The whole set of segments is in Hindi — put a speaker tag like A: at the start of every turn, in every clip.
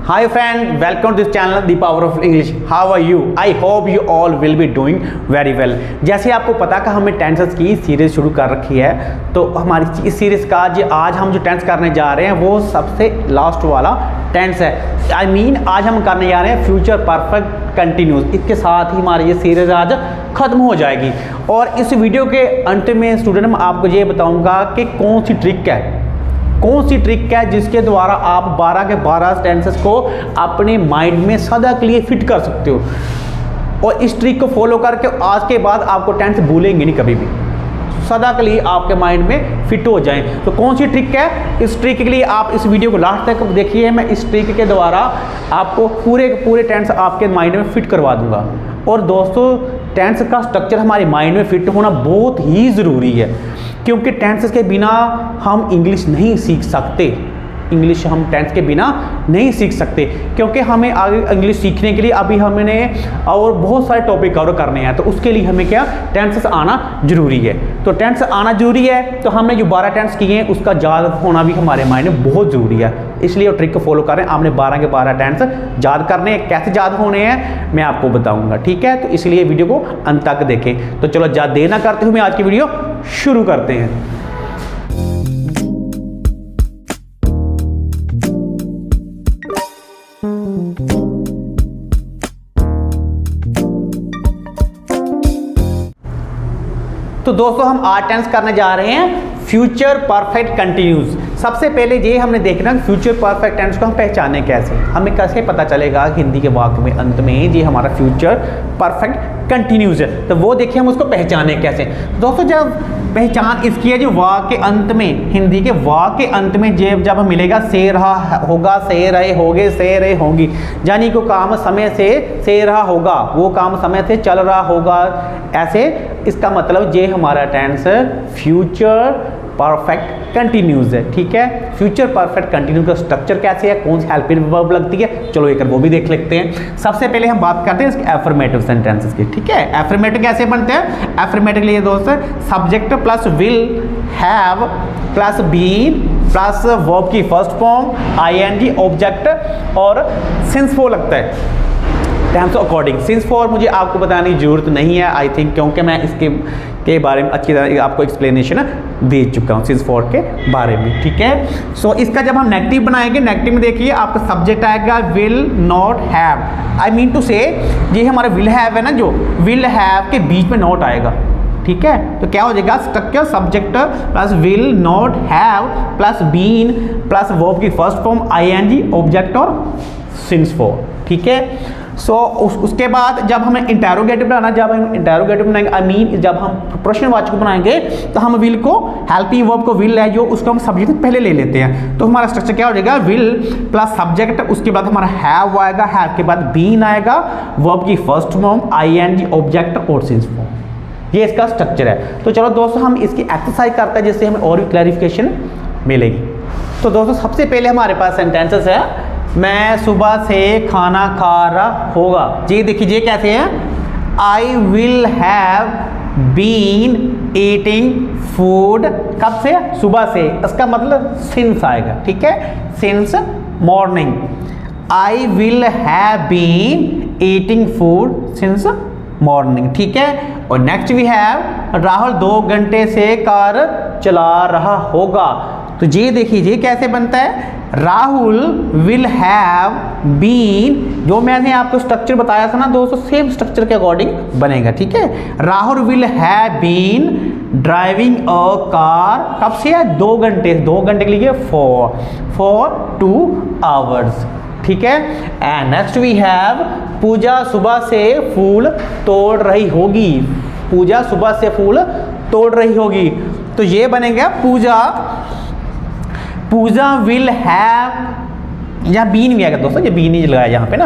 A: Hi friend, welcome to this channel The Power of English. How are you? I hope you all will be doing very well. जैसे आपको पता कि हमने टेंसेस की सीरीज शुरू कर रखी है, तो हमारी इस सीरीज का आज हम जो टेंस करने जा रहे हैं वो सबसे लास्ट वाला टेंस है। आज हम करने जा रहे हैं फ्यूचर परफेक्ट कंटिन्यूस। इसके साथ ही हमारी ये सीरीज आज खत्म हो जाएगी। और इस वीडियो के अंत में स्टूडेंट मैं आपको ये बताऊंगा कि कौन सी ट्रिक है जिसके द्वारा आप 12 के 12 टेंसेस को अपने माइंड में सदा के लिए फिट कर सकते हो। और इस ट्रिक को फॉलो करके आज के बाद आपको टेंस भूलेंगे नहीं कभी भी, सदा के लिए आपके माइंड में फिट हो जाएं। तो कौन सी ट्रिक है? इस ट्रिक के लिए आप इस वीडियो को लास्ट तक देखिए। मैं इस ट्रिक के द्वारा आपको पूरे टेंस आपके माइंड में फिट करवा दूंगा। और दोस्तों, टेंस का स्ट्रक्चर हमारे माइंड में फिट होना बहुत ही ज़रूरी है, क्योंकि टेंस के बिना हम इंग्लिश नहीं सीख सकते। इंग्लिश हम टेंस के बिना नहीं सीख सकते, क्योंकि हमें आगे इंग्लिश सीखने के लिए अभी हमने और बहुत सारे टॉपिक कवर करने हैं। तो उसके लिए हमें क्या टेंसेस आना जरूरी है। तो टेंस आना जरूरी है, तो हमने जो 12 टेंस किए हैं उसका याद होना भी हमारे माइंड में बहुत ज़रूरी है। इसलिए वो ट्रिक को फॉलो करें। आपने 12 के 12 टेंस याद करने हैं। कैसे याद होने हैं मैं आपको बताऊँगा, ठीक है? तो इसलिए वीडियो को अंत तक देखें। तो चलो ज़्यादा देर ना करते हुए आज की वीडियो शुरू करते हैं। तो दोस्तों, हम आज टेंस करने जा रहे हैं फ्यूचर परफेक्ट कंटिन्यूस। सबसे पहले ये हमने देखना फ्यूचर परफेक्ट टेंस को हम पहचाने कैसे, हमें कैसे पता चलेगा हिंदी के वाक्य में अंत में ये हमारा फ्यूचर परफेक्ट कंटिन्यूस है। तो वो देखिए हम उसको पहचाने कैसे। दोस्तों, जब पहचान इसकी है जो वाक्य के अंत में, हिंदी के वाक्य के अंत में जब मिलेगा से रहा होगा, से रहे होगे, से रहे होंगी, यानी को काम समय से रहा होगा, वो काम समय से चल रहा होगा, ऐसे इसका मतलब ये हमारा टेंस फ्यूचर परफेक्ट कंटिन्यूस है, ठीक है? फ्यूचर परफेक्ट कंटिन्यूस का स्ट्रक्चर कैसे है, कौन सी हेल्पिंग वर्ब लगती है, चलो एक वो भी देख लेते हैं। सबसे पहले हम बात करते हैं इसके एफर्मेटिव सेंटेंसेस की, ठीक है? एफर्मेटिव कैसे बनते हैं? एफर्मेटिव के लिए दोस्त subject plus will, have plus been plus verb की फर्स्ट फॉर्म, आईएनजी, ऑब्जेक्ट और सिंस फॉर लगता है टाइम्स अकॉर्डिंग। सिंस फॉर मुझे आपको बताने की जरूरत नहीं है आई थिंक, क्योंकि मैं इसके बारे में अच्छी तरह आपको एक्सप्लेनेशन दे चुका हूँ सिंस फॉर के बारे में, ठीक है? सो इसका जब हम नेगेटिव बनाएंगे, नेगेटिव में देखिए आपका सब्जेक्ट आएगा will not have. I mean to say ये हमारा विल हैव है ना, जो विल हैव के बीच में नॉट आएगा, ठीक है? तो क्या हो जाएगा structure subject plus will not have plus been plus verb की फर्स्ट फॉर्म, आईएनजी, ऑब्जेक्ट और सिंस फॉर, ठीक है? सो उसके बाद जब हमें इंटेरोगेटिव बनाना, जब हम इंटेरोगेटिव बनाएंगे आई मीन जब हम प्रश्नवाचक बनाएंगे, तो हम विल को हेल्पिंग वर्ब को विल है जो उसको हम सब्जेक्ट पहले ले लेते हैं। तो हमारा स्ट्रक्चर क्या हो जाएगा विल प्लस सब्जेक्ट, उसके बाद हमारा हैव आएगा, हैव के बाद बीन आएगा, वर्ब की फर्स्ट फॉर्म, आईएनजी, ऑब्जेक्ट और सिंस फॉर्म। ये इसका स्ट्रक्चर है। तो चलो दोस्तों हम इसकी एक्सरसाइज करते हैं जिससे हमें और भी क्लैरिफिकेशन मिलेगी। तो दोस्तों सबसे पहले हमारे पास सेंटेंसेस है, मैं सुबह से खाना खा रहा होगा। जी देखिए कैसे है, I will have been eating food, कब से? सुबह से। इसका मतलब सिंस आएगा, ठीक है? Since morning. I will have been eating food since morning, ठीक है? और नेक्स्ट वी हैव राहुल 2 घंटे से कार चला रहा होगा। तो ये देखिए ये कैसे बनता है, राहुल विल हैव बीन, जो मैंने आपको स्ट्रक्चर बताया था ना दोस्तों, सेम स्ट्रक्चर के अकॉर्डिंग बनेगा, ठीक है? Rahul will have been driving a car, कब से है? 2 घंटे, 2 घंटे के लिए फॉर 2 आवर्स, ठीक है? एंड नेक्स्ट वी हैव पूजा सुबह से फूल तोड़ रही होगी। पूजा सुबह से फूल तोड़ रही होगी, तो ये बनेगा पूजा विल हैव, या बीन भी आएगा दोस्तों, ये बीन ही लगाया यहाँ पे ना।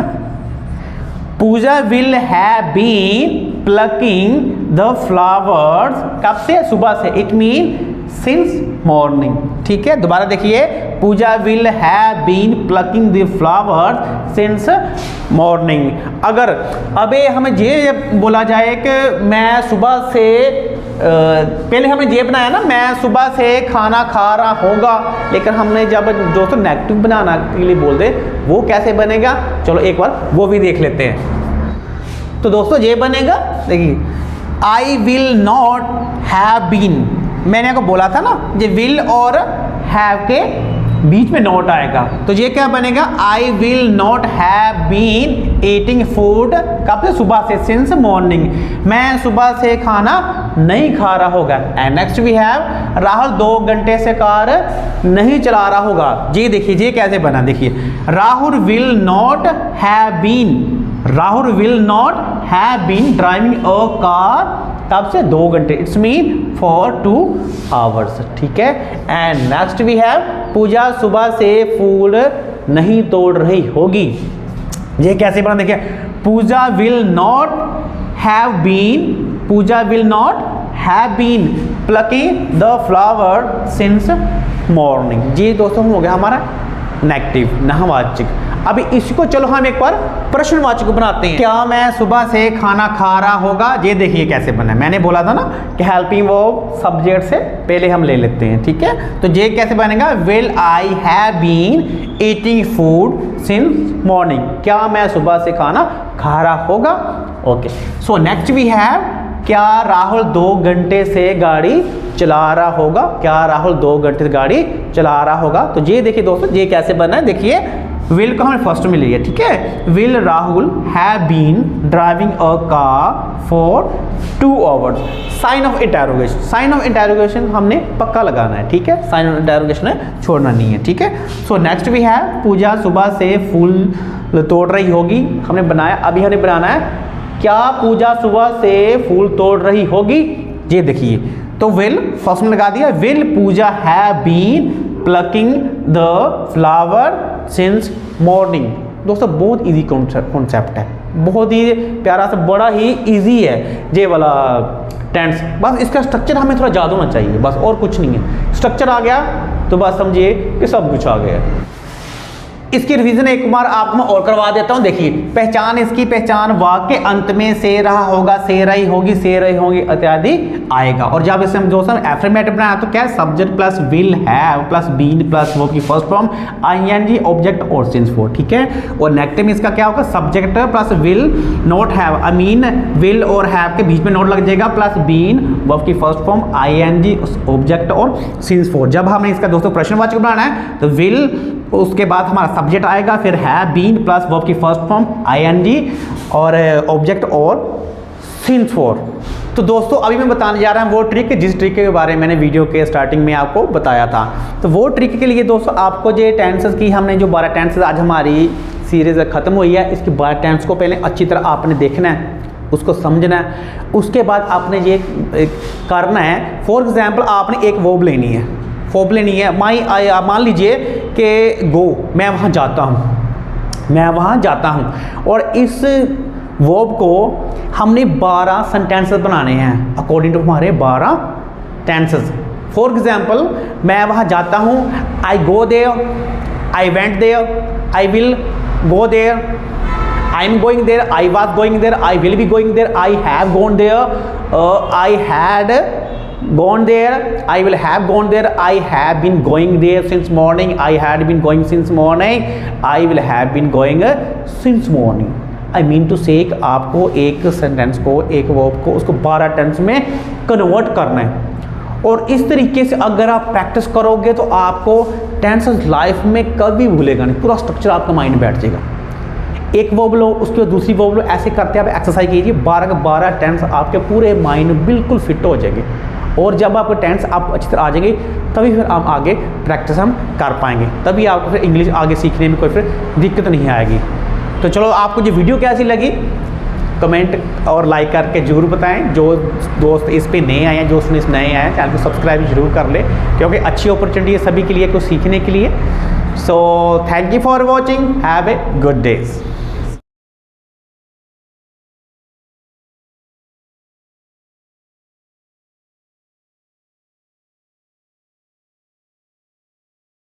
A: Pooja will have been plucking the flowers, कब से? सुबह से। इट मीन सिंस मॉर्निंग, ठीक है? दोबारा देखिए, Pooja will have been plucking the flowers since morning. अगर अबे हमें ये बोला जाए कि मैं सुबह से पहले हमने ये बनाया ना, मैं सुबह से खाना खा रहा होगा, लेकिन हमने जब दोस्तों नेगेटिव बनाना के लिए बोल दे वो कैसे बनेगा, चलो एक बार वो भी देख लेते हैं। तो दोस्तों ये बनेगा, देखिए I will not have been, मैंने आपको बोला था ना ये विल और हैव के बीच में नॉट आएगा, तो ये क्या बनेगा, I will not have been eating food, कब से, सुबह से, सिंस मॉर्निंग, मैं सुबह से खाना नहीं खा रहा होगा। And next we have Rahul 2 घंटे से कार नहीं चला रहा होगा। जी देखिए ये कैसे बना, देखिए Rahul will not have been, Rahul will not have been driving a car, तब से 2 घंटे, इट्स मीन फॉर 2 आवर्स, ठीक है। एंड नेक्स्ट वी हैव पूजा सुबह से फूल नहीं तोड़ रही होगी। ये कैसे बना, देखिए Pooja will not have been, Pooja will not have been plucking the flower since morning. ये दोस्तों हो गया हमारा नेगेटिव नामवाचक। अभी इसको चलो हम एक बार प्रश्नवाचक बनाते हैं। क्या मैं सुबह से खाना खा रहा होगा, ये देखिए कैसे बना है। मैंने बोला था ना कि हेल्पिंग वर्ब सब्जेक्ट से पहले हम ले लेते हैं, ठीक है। तो ये कैसे बनेगा, will I have been eating food since morning, क्या मैं सुबह से खाना खा रहा होगा। Okay, so next we have, क्या राहुल 2 घंटे से गाड़ी चला रहा होगा, क्या राहुल 2 घंटे से गाड़ी चला रहा होगा। तो ये देखिए दोस्तों ये कैसे बना है, देखिए विल को हमने फर्स्ट में लिया, ठीक है। Will Rahul have been driving a car for 2 hours, sign of interrogation, sign of interrogation हमने पक्का लगाना है, ठीक है, साइन ऑफ इंटरोगेशन है, छोड़ना नहीं है, ठीक है। सो नेक्स्ट भी है पूजा सुबह से फूल तोड़ रही होगी, हमने बनाया, अभी हमने बनाना है क्या पूजा सुबह से फूल तोड़ रही होगी। ये देखिए, तो विल फर्स्ट में लगा दिया, will Pooja have been plucking the flower since morning. दोस्तों बहुत इजी कॉन्सेप्ट है, बहुत ही प्यारा सा, बड़ा ही इजी है ये वाला टेंस। बस इसका स्ट्रक्चर हमें थोड़ा याद होना चाहिए, बस और कुछ नहीं है। स्ट्रक्चर आ गया तो बस समझिए कि सब कुछ आ गया। इसकी रिवीजन एक बार आपको मैं और करवा देता हूं। देखिए पहचान, इसकी पहचान वाक्य अंत में से रहा होगा, से रही होगी, से रही होगी इत्यादि आएगा। और जब इसे हम दोस्तों एफर्मेटिव बनाया तो क्या है, subject plus will have plus been plus verb की फर्स्ट फॉर्म आईएनजी ऑब्जेक्ट और सिंस फॉर, ठीक है। और नेगेटिव में इसका क्या होगा, subject plus will not have, I mean will और हैव के बीच में नॉट लग जाएगा, प्लस बीन वर्ब की फर्स्ट फॉर्म आईएनजी ऑब्जेक्ट और सिंस फॉर। जब हमने इसका दोस्तों प्रश्नवाचक बनाना है तो विल, उसके बाद हमारा सब्जेक्ट आएगा, फिर हैव बीन प्लस वर्ब की फर्स्ट फॉर्म आईएनजी और ऑब्जेक्ट और सिंस फॉर। तो दोस्तों अभी मैं बताने जा रहा हूं वो ट्रिक, जिस ट्रिक के बारे में मैंने वीडियो के स्टार्टिंग में आपको बताया था। तो वो ट्रिक के लिए दोस्तों आपको जो टेंसेस की, हमने जो 12 टेंसेस आज हमारी सीरीज खत्म हुई है, इसकी 12 टेंस को पहले अच्छी तरह आपने देखना है, उसको समझना है, उसके बाद आपने ये करना है। फॉर एग्जाम्पल आपने एक वर्ब लेनी है, वर्ब लेनी है, मान लीजिए कि गो, मैं वहाँ जाता हूँ, मैं वहाँ जाता हूँ, और इस वर्ब को हमने 12 सेंटेंसेस बनाने हैं अकॉर्डिंग टू हमारे 12 टेंसेस। फॉर एग्जाम्पल मैं वहाँ जाता हूँ, I go there, I went there, I will go there, I am going there, I was going there, I will be going there, I have gone there, I had gone there, I will have gone there, I have been going there since morning, I had been going since morning, I will have been going since morning। I mean to say कि आपको एक सेंटेंस को, एक वर्ब को, उसको 12 टेंस में कन्वर्ट करना है। और इस तरीके से अगर आप प्रैक्टिस करोगे तो आपको टेंसेस लाइफ में कभी भूलेगा नहीं, पूरा स्ट्रक्चर आपका माइंड बैठ जाएगा। एक वर्ब लो, उसके बाद दूसरी वर्ब लो, ऐसे करते आप एक्सरसाइज कीजिए, 12 के 12 टेंस आपके पूरे माइंड में बिल्कुल फिट हो जाएंगे। और जब आपको टेंस आप अच्छी तरह आ जाएंगे तभी फिर आप आगे प्रैक्टिस हम कर पाएंगे, तभी आपको फिर इंग्लिश आगे सीखने में कोई फिर दिक्कत नहीं आएगी। तो चलो आपको ये वीडियो कैसी लगी कमेंट और लाइक करके जरूर बताएं। जो दोस्त इस पे नए आए हैं, जो उसने इस नए आए हैं, चैनल को सब्सक्राइब जरूर कर ले, क्योंकि अच्छी अपॉर्चुनिटी है सभी के लिए कुछ सीखने के लिए। So thank you for watching, have a good days.